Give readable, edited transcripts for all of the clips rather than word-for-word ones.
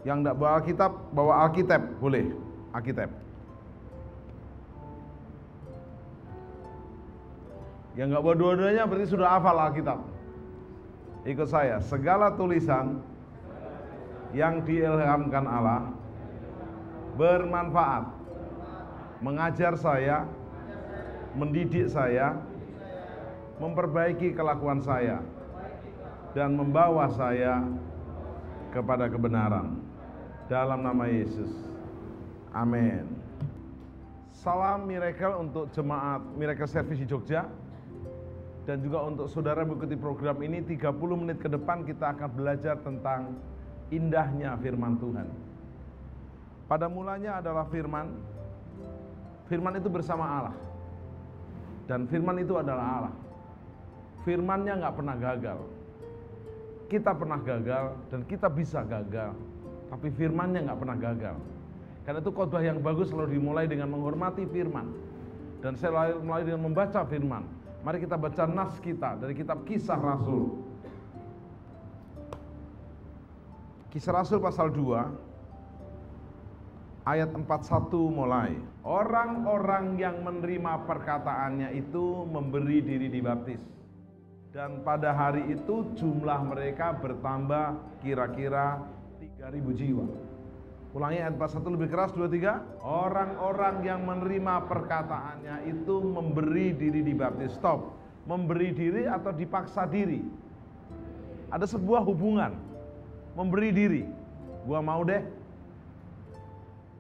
Yang tidak bawa Alkitab, bawa Alkitab, boleh. Alkitab. Yang nggak bawa dua-duanya berarti sudah hafal Alkitab. Ikut saya, segala tulisan yang diilhamkan Allah bermanfaat, mengajar saya, mendidik saya, memperbaiki kelakuan saya, dan membawa saya kepada kebenaran. Dalam nama Yesus. Amin. Salam miracle untuk jemaat Miracle Service di Jogja. Dan juga untuk saudara mengikuti program ini 30 menit ke depan kita akan belajar tentang indahnya firman Tuhan. Pada mulanya adalah firman. Firman itu bersama Allah. Dan firman itu adalah Allah. Firman-Nya nggak pernah gagal. Kita pernah gagal dan kita bisa gagal. Tapi firman-Nya nggak pernah gagal. Karena itu khotbah yang bagus selalu dimulai dengan menghormati firman. Dan saya mulai dengan membaca firman. Mari kita baca nas kita dari kitab Kisah Rasul. Kisah Rasul pasal 2 ayat 41 mulai. Orang-orang yang menerima perkataannya itu memberi diri dibaptis. Dan pada hari itu jumlah mereka bertambah kira-kira 3.000 jiwa. Ulangi ayat 41 lebih keras, 2-3. Orang-orang yang menerima perkataannya itu memberi diri dibaptis. Stop. Memberi diri atau dipaksa diri? Ada sebuah hubungan. Memberi diri. Gua mau deh.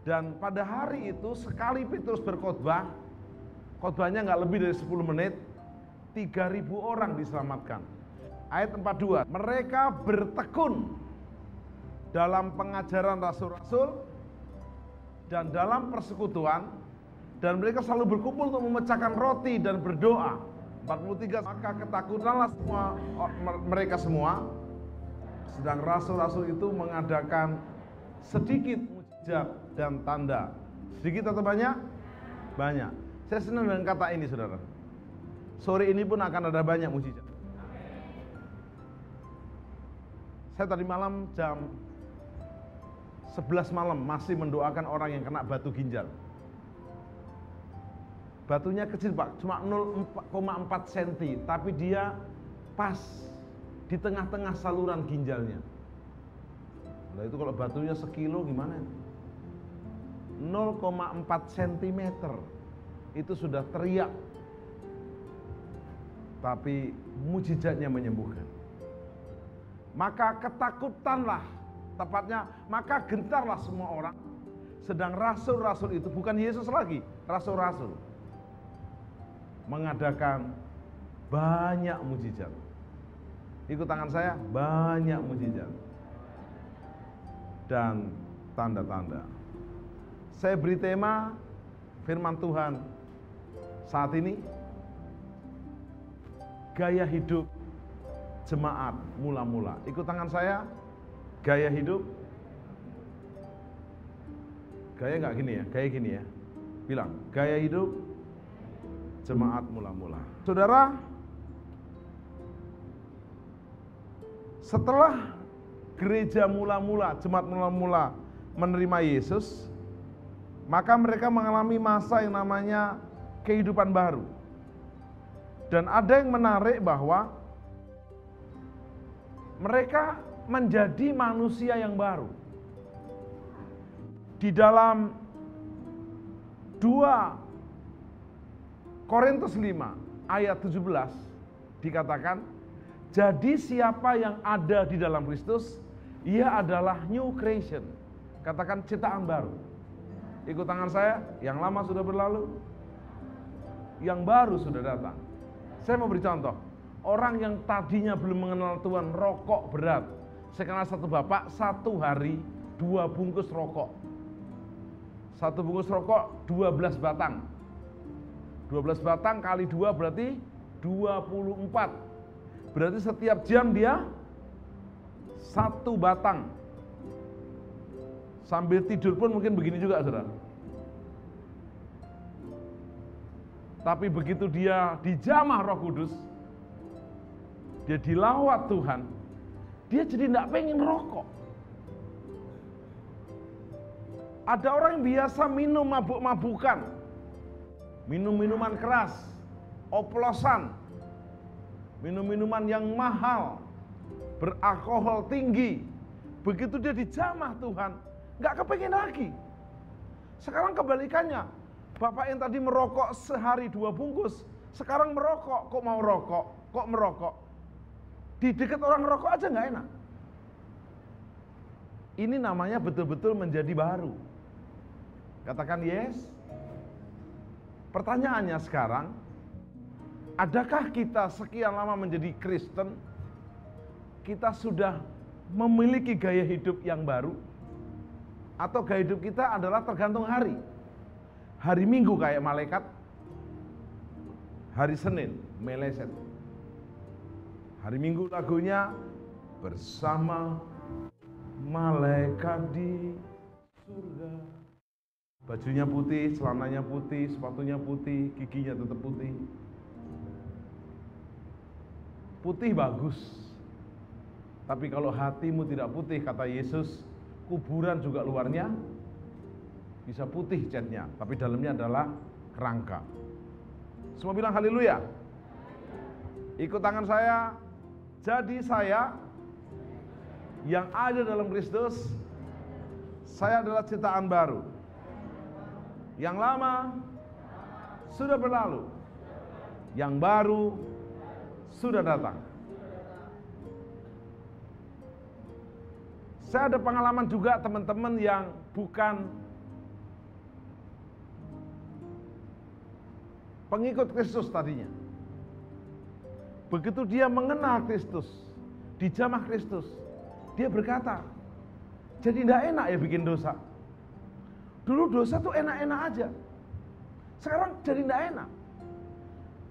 Dan pada hari itu sekali Petrus berkhotbah, khotbahnya nggak lebih dari 10 menit, 3.000 orang diselamatkan. Ayat 42. Mereka bertekun dalam pengajaran rasul-rasul dan dalam persekutuan, dan mereka selalu berkumpul untuk memecahkan roti dan berdoa. 43. Maka ketakutanlah semua mereka semua, sedang rasul-rasul itu mengadakan sedikit mujizat dan tanda. Sedikit atau banyak? Banyak. Saya senang dengan kata ini, saudara. Sore ini pun akan ada banyak mujizat. Saya tadi malam jam 11 malam masih mendoakan orang yang kena batu ginjal. Batunya kecil Pak, cuma 0,4 cm, tapi dia pas di tengah-tengah saluran ginjalnya. Nah itu kalau batunya sekilo gimana? 0,4 cm itu sudah teriak, tapi mujizatnya menyembuhkan. Maka ketakutanlah, tepatnya maka gentarlah semua orang. Sedang rasul-rasul itu, bukan Yesus lagi, rasul-rasul mengadakan banyak mujizat. Ikut tangan saya, banyak mujizat dan tanda-tanda. Saya beri tema firman Tuhan saat ini, gaya hidup jemaat mula-mula. Ikut tangan saya, gaya hidup. Gaya nggak gini ya, gaya gini ya. Bilang, gaya hidup jemaat mula-mula. Saudara, setelah gereja mula-mula, jemaat mula-mula menerima Yesus, maka mereka mengalami masa yang namanya kehidupan baru. Dan ada yang menarik bahwa mereka menjadi manusia yang baru. Di dalam 2 Korintus 5 ayat 17 dikatakan, jadi siapa yang ada di dalam Kristus, ia adalah new creation. Katakan ciptaan baru. Ikut tangan saya, yang lama sudah berlalu, yang baru sudah datang. Saya mau beri contoh. Orang yang tadinya belum mengenal Tuhan, rokok berat. Saya kenal satu bapak, satu hari 2 bungkus rokok. 1 bungkus rokok 12 batang. 12 batang kali 2 berarti 24. Berarti setiap jam dia 1 batang. Sambil tidur pun mungkin begini juga, saudara. Tapi begitu dia dijamah Roh Kudus, dia dilawat Tuhan, dia jadi tidak pengen rokok. Ada orang yang biasa minum mabuk-mabukan, minum minuman keras, oplosan, minum minuman yang mahal, beralkohol tinggi. Begitu dia dijamah Tuhan, nggak kepengen lagi. Sekarang kebalikannya, bapak yang tadi merokok sehari 2 bungkus, sekarang merokok. Kok mau rokok? Kok merokok? Di dekat orang rokok aja nggak enak. Ini namanya betul-betul menjadi baru. Katakan yes. Pertanyaannya sekarang, adakah kita sekian lama menjadi Kristen, kita sudah memiliki gaya hidup yang baru? Atau gaya hidup kita adalah tergantung hari? Hari Minggu kayak malaikat, hari Senin meleset. Hari Minggu lagunya bersama malaikat di surga. Bajunya putih, celananya putih, sepatunya putih, giginya tetap putih. Putih bagus. Tapi kalau hatimu tidak putih, kata Yesus, kuburan juga luarnya bisa putih catnya, tapi dalamnya adalah kerangka. Semua bilang haleluya. Ikut tangan saya. Jadi saya yang ada dalam Kristus, saya adalah ciptaan baru. Yang lama sudah berlalu, yang baru sudah datang. Saya ada pengalaman juga teman-teman yang bukan pengikut Kristus tadinya. Begitu dia mengenal Kristus, dijamah Kristus, dia berkata, jadi tidak enak ya bikin dosa. Dulu dosa tuh enak-enak aja, sekarang jadi tidak enak.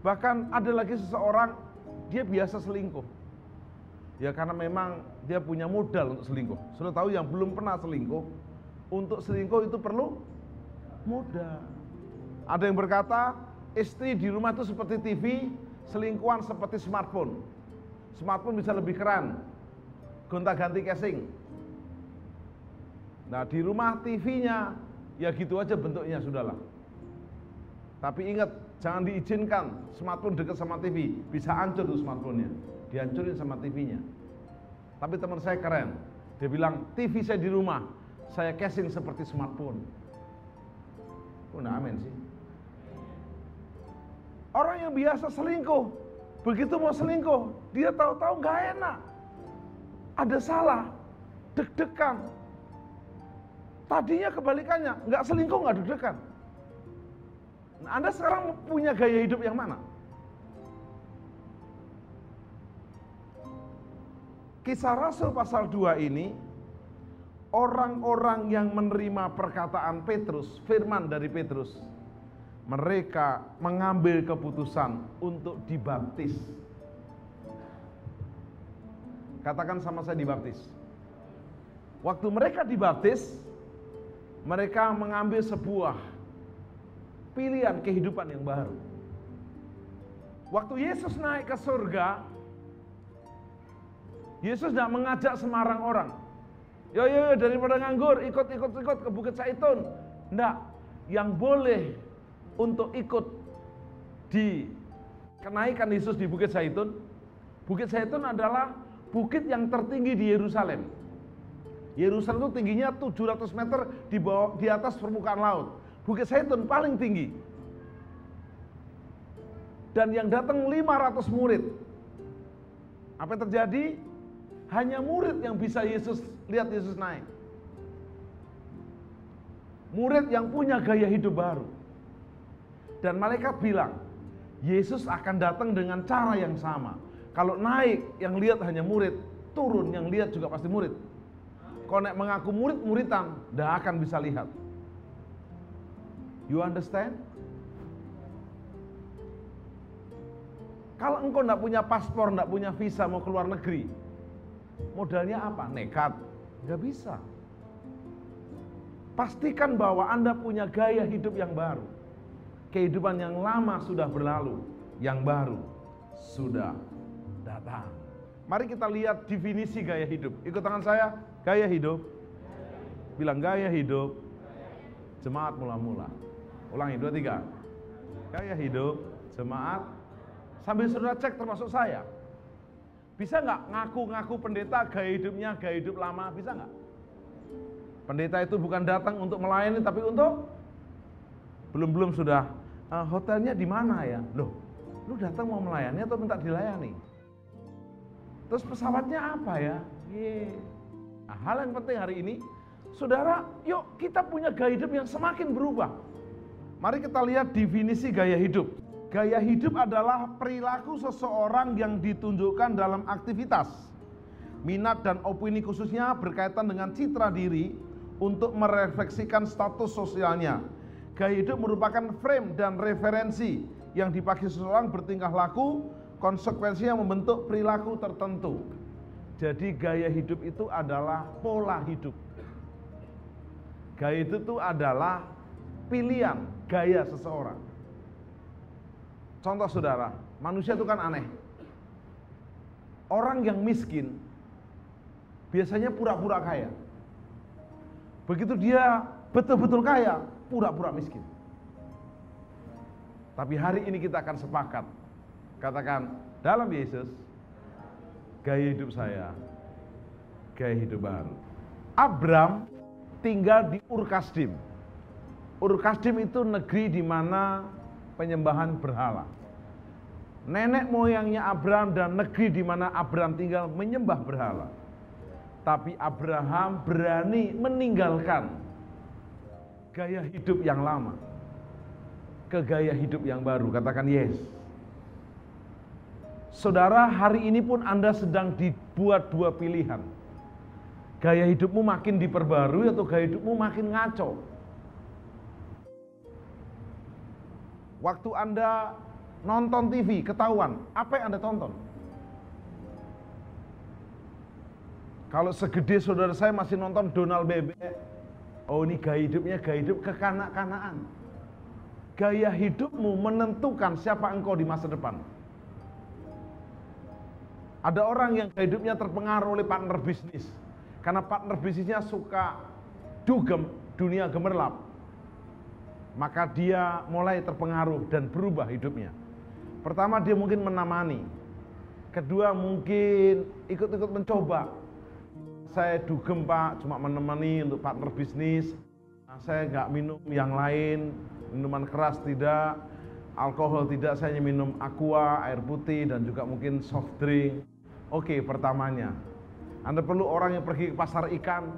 Bahkan ada lagi seseorang, dia biasa selingkuh. Ya karena memang dia punya modal untuk selingkuh. Sudah tahu yang belum pernah selingkuh, untuk selingkuh itu perlu modal. Ada yang berkata, istri di rumah itu seperti TV, selingkuhan seperti smartphone. Smartphone bisa lebih keren, gonta-ganti casing. Nah di rumah TV-nya ya gitu aja bentuknya, sudahlah. Tapi ingat, jangan diizinkan smartphone dekat sama TV, bisa hancur tuh smartphone-nya, dihancurin sama TV-nya. Tapi teman saya keren, dia bilang, TV saya di rumah, saya casing seperti smartphone. Nah amin sih. Orang yang biasa selingkuh, begitu mau selingkuh, dia tahu-tahu nggak enak, ada salah, deg-degan. Tadinya kebalikannya, nggak selingkuh nggak deg-degan. Nah, Anda sekarang punya gaya hidup yang mana? Kisah Rasul pasal 2 ini, orang-orang yang menerima perkataan Petrus, firman dari Petrus, mereka mengambil keputusan untuk dibaptis. Katakan sama saya, dibaptis. Waktu mereka dibaptis, mereka mengambil sebuah pilihan kehidupan yang baru. Waktu Yesus naik ke surga, Yesus tidak mengajak sembarang orang. Yo daripada nganggur, ikut ke Bukit Zaitun. Enggak, yang boleh untuk ikut di kenaikan Yesus di Bukit Zaitun. Bukit Zaitun adalah bukit yang tertinggi di Yerusalem. Yerusalem itu tingginya 700 meter di atas permukaan laut. Bukit Zaitun paling tinggi. Dan yang datang 500 murid. Apa yang terjadi? Hanya murid yang bisa lihat Yesus naik. Murid yang punya gaya hidup baru. Dan malaikat bilang, Yesus akan datang dengan cara yang sama. Kalau naik, yang lihat hanya murid. Turun, yang lihat juga pasti murid. Kalau naik mengaku murid-muridan, tidak akan bisa lihat. You understand? Kalau engkau tidak punya paspor, tidak punya visa, mau keluar negeri, modalnya apa? Nekat? Nggak bisa. Pastikan bahwa Anda punya gaya hidup yang baru. Kehidupan yang lama sudah berlalu, yang baru sudah datang. Mari kita lihat definisi gaya hidup. Ikut tangan saya, gaya hidup. Bilang gaya hidup jemaat mula-mula. Ulangi, 2, 3. Gaya hidup jemaat. Sambil saudara cek termasuk saya. Bisa nggak ngaku-ngaku pendeta gaya hidupnya gaya hidup lama? Bisa nggak? Pendeta itu bukan datang untuk melayani, tapi untuk belum sudah hotelnya di mana ya? Loh, lu datang mau melayani atau minta dilayani? Terus pesawatnya apa ya? Nah, hal yang penting hari ini, saudara, yuk kita punya gaya hidup yang semakin berubah. Mari kita lihat definisi gaya hidup. Gaya hidup adalah perilaku seseorang yang ditunjukkan dalam aktivitas, minat dan opini khususnya berkaitan dengan citra diri untuk merefleksikan status sosialnya. Gaya hidup merupakan frame dan referensi yang dipakai seseorang bertingkah laku, konsekuensinya membentuk perilaku tertentu. Jadi gaya hidup itu adalah pola hidup. Gaya itu adalah pilihan gaya seseorang. Contoh saudara, manusia itu kan aneh. Orang yang miskin biasanya pura-pura kaya. Begitu dia betul-betul kaya, pura-pura miskin. Tapi hari ini kita akan sepakat, katakan dalam Yesus, gaya hidup saya, gaya hidup baru. Abram tinggal di Ur Kasdim. Ur Kasdim itu negeri di mana penyembahan berhala. Nenek moyangnya Abram dan negeri di mana Abram tinggal menyembah berhala. Tapi Abraham berani meninggalkan gaya hidup yang lama ke gaya hidup yang baru. Katakan yes. Saudara, hari ini pun Anda sedang dibuat dua pilihan. Gaya hidupmu makin diperbarui atau gaya hidupmu makin ngaco. Waktu Anda nonton TV, ketahuan apa yang Anda tonton. Kalau segede saudara saya masih nonton Donald Bebek, oh ini gaya hidupnya gaya hidup kekanak-kanaan. Gaya hidupmu menentukan siapa engkau di masa depan. Ada orang yang gaya hidupnya terpengaruh oleh partner bisnis, karena partner bisnisnya suka dugem, dunia gemerlap. Maka dia mulai terpengaruh dan berubah hidupnya. Pertama dia mungkin menamani. Kedua mungkin ikut-ikut mencoba. Saya dugem pak, cuma menemani untuk partner bisnis. Saya nggak minum yang lain, minuman keras tidak, alkohol tidak, saya hanya minum aqua, air putih dan juga mungkin soft drink. Oke, pertamanya. Anda perlu orang yang pergi ke pasar ikan.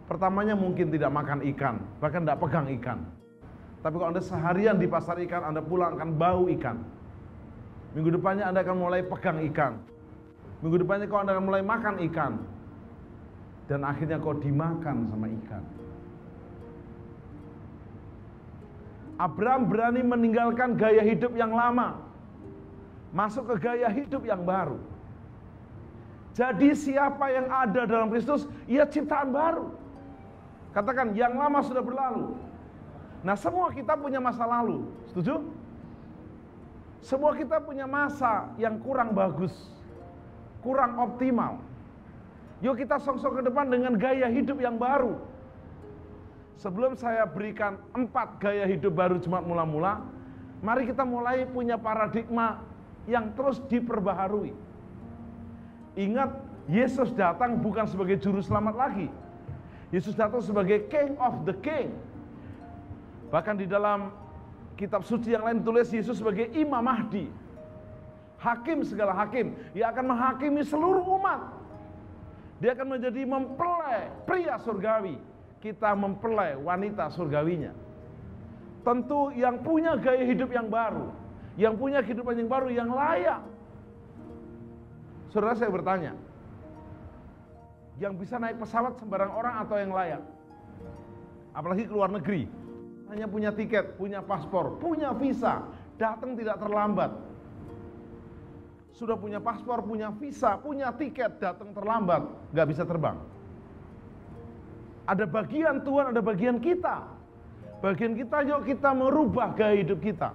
Pertamanya mungkin tidak makan ikan, bahkan tidak pegang ikan. Tapi kalau Anda seharian di pasar ikan, Anda pulang akan bau ikan. Minggu depannya Anda akan mulai pegang ikan. Minggu depannya kau Anda akan mulai makan ikan. Dan akhirnya kau dimakan sama ikan. Abraham berani meninggalkan gaya hidup yang lama, masuk ke gaya hidup yang baru. Jadi siapa yang ada dalam Kristus, ia ciptaan baru. Katakan, yang lama sudah berlalu. Nah, semua kita punya masa lalu, setuju? Semua kita punya masa yang kurang bagus, kurang optimal. Yuk kita song-song ke depan dengan gaya hidup yang baru. Sebelum saya berikan 4 gaya hidup baru jemaat mula-mula, mari kita mulai punya paradigma yang terus diperbaharui. Ingat, Yesus datang bukan sebagai juru selamat lagi. Yesus datang sebagai King of the King. Bahkan di dalam kitab suci yang lain tulis Yesus sebagai Imam Mahdi, hakim segala hakim. Ia akan menghakimi seluruh umat. Dia akan menjadi mempelai pria surgawi, kita mempelai wanita surgawinya. Tentu yang punya gaya hidup yang baru, yang punya kehidupan yang baru, yang layak. Saudara, saya bertanya, yang bisa naik pesawat sembarang orang atau yang layak? Apalagi ke luar negeri, hanya punya tiket, punya paspor, punya visa, datang tidak terlambat. Sudah punya paspor, punya visa, punya tiket, datang terlambat, nggak bisa terbang. Ada bagian Tuhan, ada bagian kita. Bagian kita, yuk kita merubah gaya hidup kita.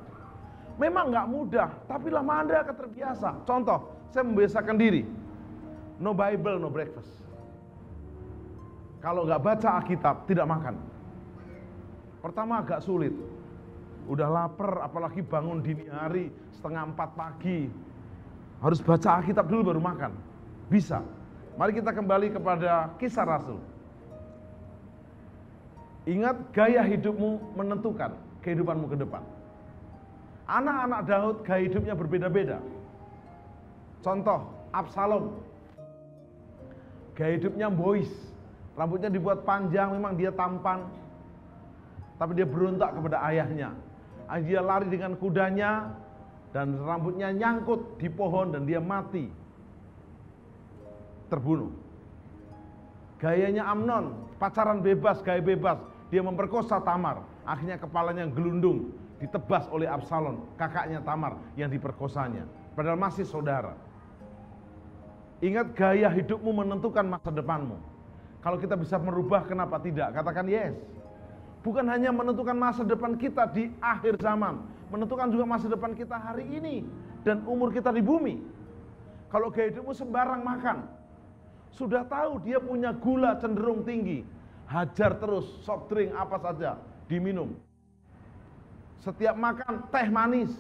Memang nggak mudah, tapi lama Anda akan terbiasa. Contoh, saya membiasakan diri, no Bible, no breakfast. Kalau nggak baca Alkitab, tidak makan. Pertama agak sulit. Udah lapar, apalagi bangun dini hari, 3:30 pagi. Harus baca Alkitab dulu baru makan. Bisa. Mari kita kembali kepada Kisah Rasul. Ingat, gaya hidupmu menentukan kehidupanmu ke depan. Anak-anak Daud gaya hidupnya berbeda-beda. Contoh, Absalom. Gaya hidupnya bois. Rambutnya dibuat panjang, memang dia tampan. Tapi dia berontak kepada ayahnya. Dia lari dengan kudanya dan rambutnya nyangkut di pohon dan dia mati. Terbunuh. Gayanya Amnon, pacaran bebas, gaya bebas. Dia memperkosa Tamar. Akhirnya kepalanya gelundung, ditebas oleh Absalom, kakaknya Tamar yang diperkosanya. Padahal masih saudara. Ingat, gaya hidupmu menentukan masa depanmu. Kalau kita bisa merubah, kenapa tidak? Katakan yes. Bukan hanya menentukan masa depan kita di akhir zaman, menentukan juga masa depan kita hari ini dan umur kita di bumi. Kalau gaya hidupmu sembarang makan, sudah tahu dia punya gula cenderung tinggi, hajar terus soft drink apa saja diminum. Setiap makan teh manis.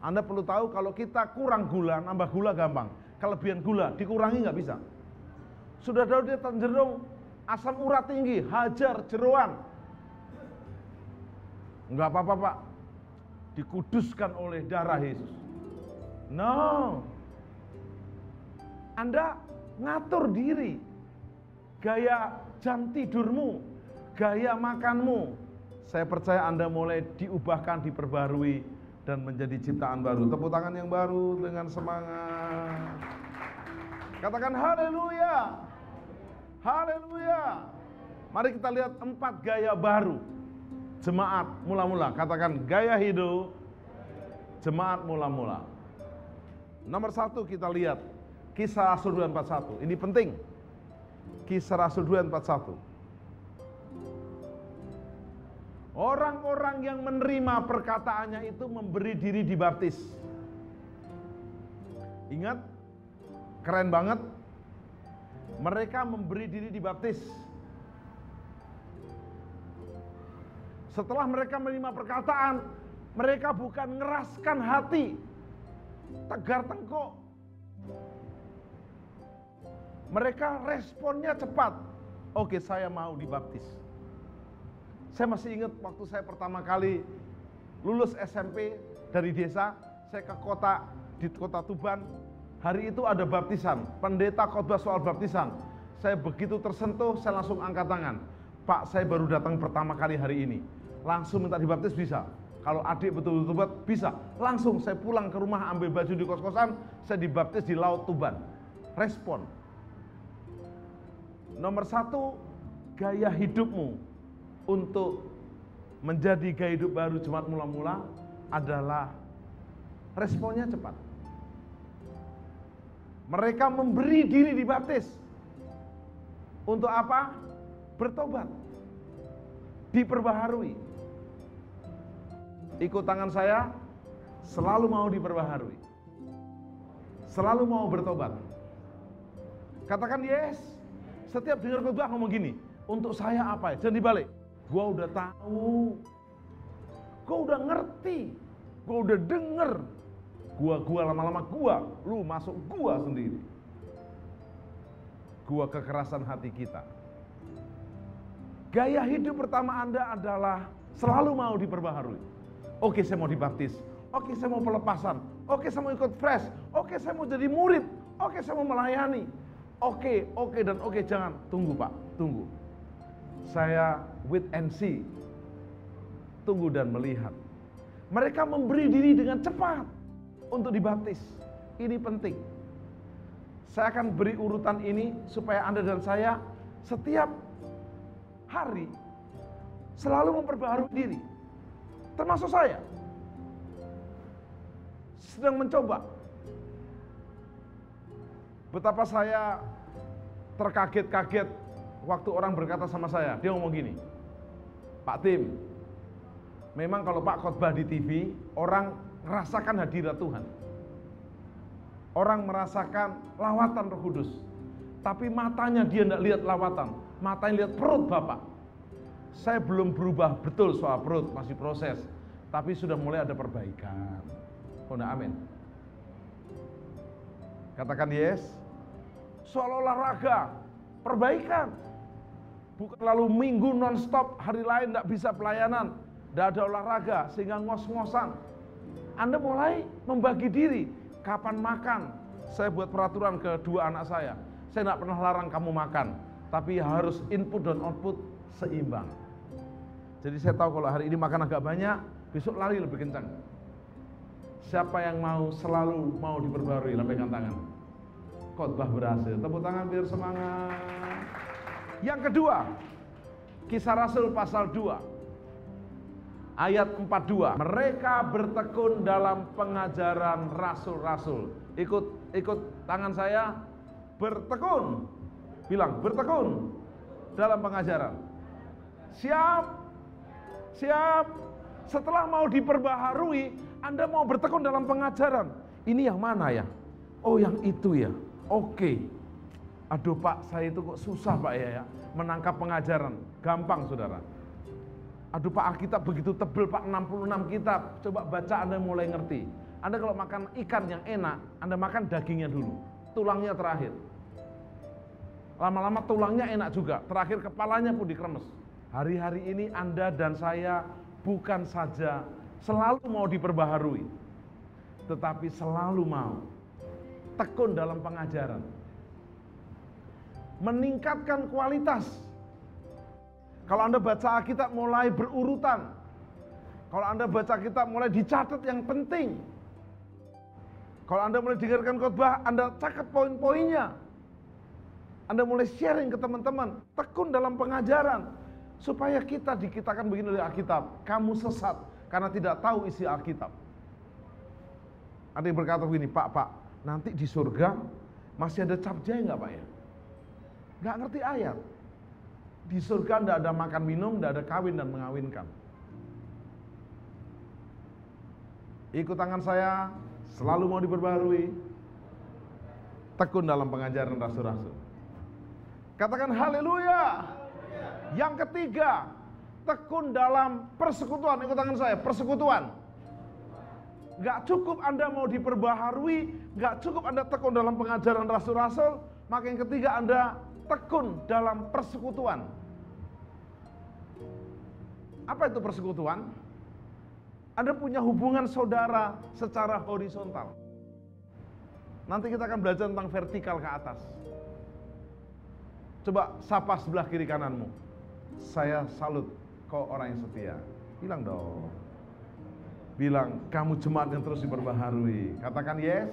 Anda perlu tahu kalau kita kurang gula, nambah gula gampang. Kelebihan gula dikurangi nggak bisa. Sudah tahu dia cenderung asam urat tinggi, hajar, jeroan. Enggak apa-apa Pak, dikuduskan oleh darah Yesus. No, Anda ngatur diri, gaya jam tidurmu, gaya makanmu. Saya percaya Anda mulai diubahkan, diperbarui, dan menjadi ciptaan baru. Tepuk tangan yang baru dengan semangat. Katakan haleluya. Haleluya. Mari kita lihat 4 gaya baru jemaat mula-mula. Katakan gaya hidup jemaat mula-mula. Nomor 1 kita lihat Kisah Rasul 2:41. Ini penting. Kisah Rasul 2:41. Orang-orang yang menerima perkataannya itu memberi diri dibaptis. Ingat, keren banget. Mereka memberi diri dibaptis. Setelah mereka menerima perkataan, mereka bukan ngeraskan hati, tegar tengkuk. Mereka responnya cepat. Oke, saya mau dibaptis. Saya masih ingat waktu saya pertama kali lulus SMP dari desa, saya ke kota, di kota Tuban. Hari itu ada baptisan, pendeta khotbah soal baptisan. Saya begitu tersentuh, saya langsung angkat tangan. Pak, saya baru datang pertama kali hari ini. Langsung minta dibaptis bisa? Kalau adik betul-betul buat, bisa. Langsung saya pulang ke rumah, ambil baju di kos-kosan, saya dibaptis di Laut Tuban. Respon. Nomor 1, gaya hidupmu untuk menjadi gaya hidup baru jemaat mula-mula adalah responnya cepat. Mereka memberi diri dibaptis. Untuk apa? Bertobat. Diperbaharui. Ikut tangan saya, selalu mau diperbaharui. Selalu mau bertobat. Katakan yes. Setiap dengar khotbah ngomong gini, untuk saya apa ya? Jangan dibalik. Gua udah tahu. Gua udah ngerti. Gua udah denger. Gua lama-lama lu masuk gua sendiri. Gua kekerasan hati kita. Gaya hidup pertama Anda adalah selalu mau diperbaharui. Oke, saya mau dibaptis. Oke, saya mau pelepasan. Oke, saya mau ikut fresh. Oke, saya mau jadi murid. Oke, saya mau melayani. Oke, dan oke, jangan. Tunggu Pak, tunggu. Saya wait and see. Tunggu dan melihat. Mereka memberi diri dengan cepat untuk dibaptis. Ini penting. Saya akan beri urutan ini supaya Anda dan saya setiap hari selalu memperbaharui diri. Termasuk saya. Sedang mencoba. Betapa saya terkaget-kaget waktu orang berkata sama saya. Dia ngomong gini, Pak Tim, memang kalau Pak khotbah di TV, orang merasakan hadirat Tuhan. Orang merasakan lawatan Roh Kudus. Tapi matanya dia tidak lihat lawatan. mata yang lihat perut Bapak. Saya belum berubah betul soal perut, masih proses. Tapi sudah mulai ada perbaikan. Oh, nah, amin. Katakan yes. Soal olahraga, perbaikan. Bukan lalu minggu non-stop, hari lain tidak bisa pelayanan, tidak ada olahraga, sehingga ngos-ngosan. Anda mulai membagi diri, kapan makan. Saya buat peraturan ke dua anak saya tidak pernah larang kamu makan, tapi harus input dan output seimbang. Jadi saya tahu kalau hari ini makan agak banyak, besok lari lebih kencang. Siapa yang selalu mau diperbarui, lambaikan tangan. Khotbah berhasil, tepuk tangan biar semangat. Yang kedua, Kisah Rasul pasal 2 ayat 42. Mereka bertekun dalam pengajaran rasul-rasul. Ikut tangan saya, bertekun. Bilang, bertekun dalam pengajaran. Siap. Setelah mau diperbaharui, Anda mau bertekun dalam pengajaran. Ini yang mana ya? Oh, yang itu ya. Oke. Aduh Pak, saya itu kok susah Pak ya menangkap pengajaran. Gampang saudara. Aduh Pak, Alkitab begitu tebel Pak, 66 kitab. Coba baca, Anda mulai ngerti. Anda kalau makan ikan yang enak, Anda makan dagingnya dulu, tulangnya terakhir. Lama-lama tulangnya enak juga, terakhir kepalanya pun dikremes. Hari-hari ini Anda dan saya bukan saja selalu mau diperbaharui, tetapi selalu mau tekun dalam pengajaran. Meningkatkan kualitas. Kalau Anda baca Alkitab mulai berurutan. Kalau Anda baca Alkitab mulai dicatat yang penting. Kalau Anda mulai dengarkan khotbah, Anda catat poin-poinnya. Anda mulai sharing ke teman-teman. Tekun dalam pengajaran. Supaya kita dikitakan begini oleh Alkitab. Kamu sesat karena tidak tahu isi Alkitab. Ada yang berkata begini, Pak, nanti di surga masih ada cap jahe nggak Pak ya? Nggak ngerti ayat. Di surga tidak ada makan minum, tidak ada kawin dan mengawinkan. Ikut tangan saya, selalu mau diperbarui. Tekun dalam pengajaran rasul-rasul. Katakan haleluya. Yang ketiga, tekun dalam persekutuan. Ikut tangan saya, persekutuan. Nggak cukup Anda mau diperbaharui, nggak cukup Anda tekun dalam pengajaran rasul-rasul, maka yang ketiga Anda tekun dalam persekutuan. Apa itu persekutuan? Anda punya hubungan saudara secara horizontal. Nanti kita akan belajar tentang vertikal ke atas. Coba sapa sebelah kiri kananmu. Saya salut kau orang yang setia. Bilang dong. Bilang, kamu jemaat yang terus diperbaharui. Katakan yes.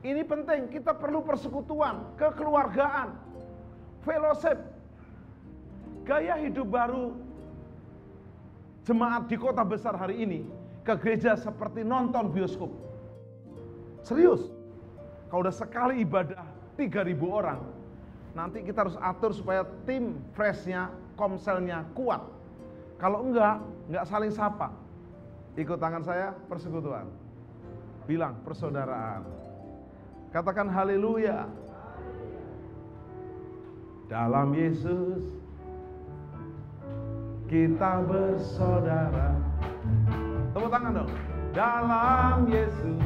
Ini penting, kita perlu persekutuan, kekeluargaan, fellowship. Gaya hidup baru jemaat di kota besar hari ini ke gereja seperti nonton bioskop. Serius. Kalau udah sekali ibadah 3.000 orang, nanti kita harus atur supaya tim freshnya, komselnya kuat. Kalau enggak saling sapa. Ikut tangan saya, persekutuan. Bilang, persaudaraan. Katakan haleluya. Dalam Yesus kita bersaudara. Tepuk tangan dong. Dalam Yesus,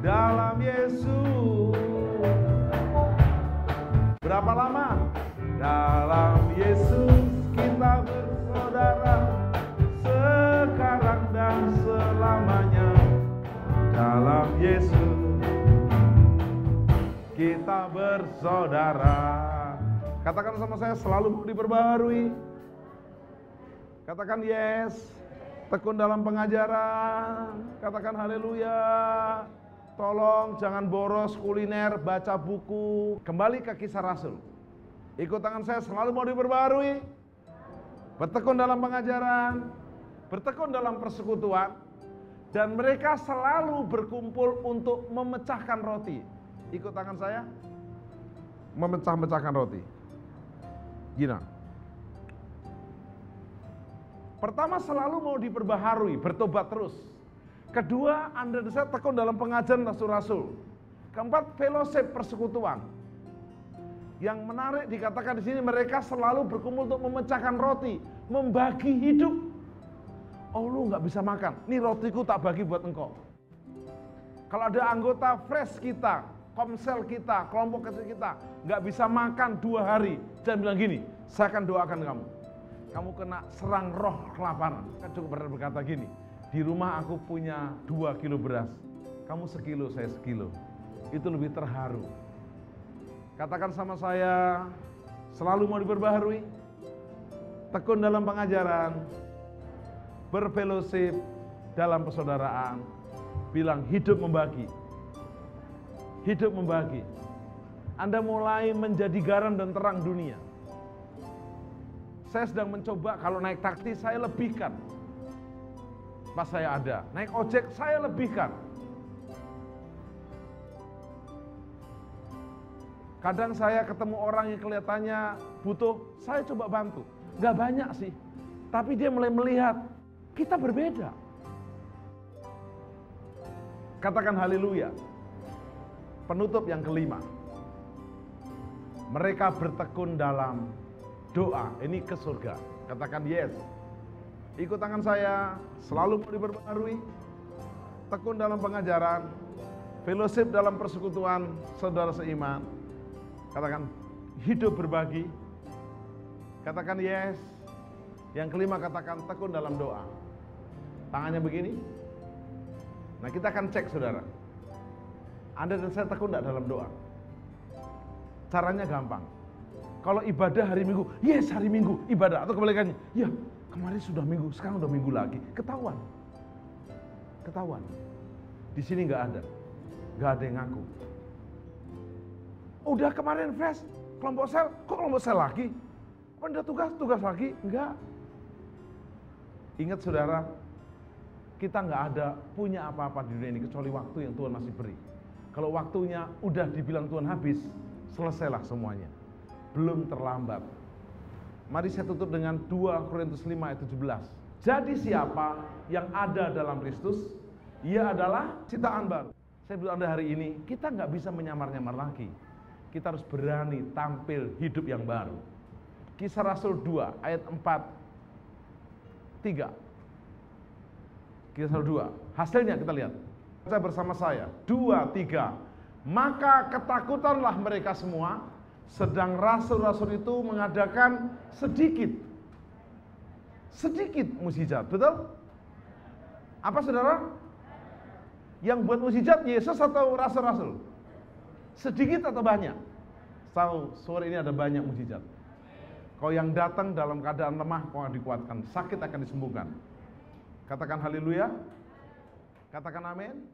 dalam Yesus. Berapa lama? Dalam Yesus kita bersaudara, sekarang dan selamanya. Dalam Yesus kita bersaudara. Katakan sama saya, selalu mau diperbaharui. Katakan yes. Tekun dalam pengajaran. Katakan haleluya. Tolong jangan boros kuliner, baca buku. Kembali ke Kisah Rasul. Ikut tangan saya, selalu mau diperbaharui. Bertekun dalam pengajaran, bertekun dalam persekutuan, dan mereka selalu berkumpul untuk memecahkan roti. Ikut tangan saya, memecah-mecahkan roti. Gina. Pertama, selalu mau diperbaharui, bertobat terus. Kedua, Anda dan saya tekun dalam pengajaran rasul-rasul. Keempat, fellowship, persekutuan. Yang menarik dikatakan di sini mereka selalu berkumpul untuk memecahkan roti, membagi hidup. Oh, lu nggak bisa makan, nih rotiku tak bagi buat engkau. Kalau ada anggota fresh kita, komsel kita, kelompok kecil kita nggak bisa makan 2 hari, jangan bilang gini, saya akan doakan kamu. Kamu kena serang roh kelaparan. Kan cukup berkata gini, di rumah aku punya 2 kilo beras, kamu sekilo, saya sekilo. Itu lebih terharu. Katakan sama saya, selalu mau diperbaharui, tekun dalam pengajaran, berfellowship dalam persaudaraan, bilang hidup membagi. Hidup membagi. Anda mulai menjadi garam dan terang dunia. Saya sedang mencoba kalau naik taksi saya lebihkan. Pas saya ada, naik ojek saya lebihkan. Kadang saya ketemu orang yang kelihatannya butuh, saya coba bantu. Gak banyak sih, tapi dia mulai melihat, kita berbeda. Katakan haleluya. Penutup yang kelima. Mereka bertekun dalam doa, ini ke surga. Katakan yes. Ikut tangan saya, selalu mau diperbaharui. Tekun dalam pengajaran, fellowship dalam persekutuan saudara seiman. Katakan hidup berbagi. Katakan yes. Yang kelima katakan tekun dalam doa. Tangannya begini. Nah, kita akan cek saudara. Anda dan saya tekun tidak dalam doa? Caranya gampang. Kalau ibadah hari Minggu, yes hari Minggu ibadah. Atau kebalikannya, ya kemarin sudah Minggu, sekarang udah Minggu lagi. Ketahuan. Ketahuan. Di sini nggak ada. Nggak ada yang ngaku. Udah kemarin fresh, kelompok sel, kok kelompok sel lagi? Apa udah tugas lagi? Enggak. Ingat saudara, kita nggak ada punya apa-apa di dunia ini kecuali waktu yang Tuhan masih beri. Kalau waktunya udah dibilang Tuhan habis, selesailah semuanya. Belum terlambat. Mari saya tutup dengan 2 Korintus 5 ayat 17. Jadi siapa yang ada dalam Kristus, ia adalah ciptaan baru. Saya bilang Anda hari ini, kita nggak bisa menyamar-nyamar lagi. Kita harus berani tampil hidup yang baru. Kisah Rasul 2 ayat 4, 3. Kisah Rasul 2. Hasilnya kita lihat. Baca bersama saya. 2, 3. Maka ketakutanlah mereka semua, sedang rasul-rasul itu mengadakan sedikit mukjizat. Betul? Apa saudara? Yang buat mukjizat Yesus atau rasul-rasul? Sedikit atau banyak? Tahu, sore ini ada banyak mukjizat. Kau yang datang dalam keadaan lemah, kau akan dikuatkan. Sakit akan disembuhkan. Katakan haleluya. Katakan amin.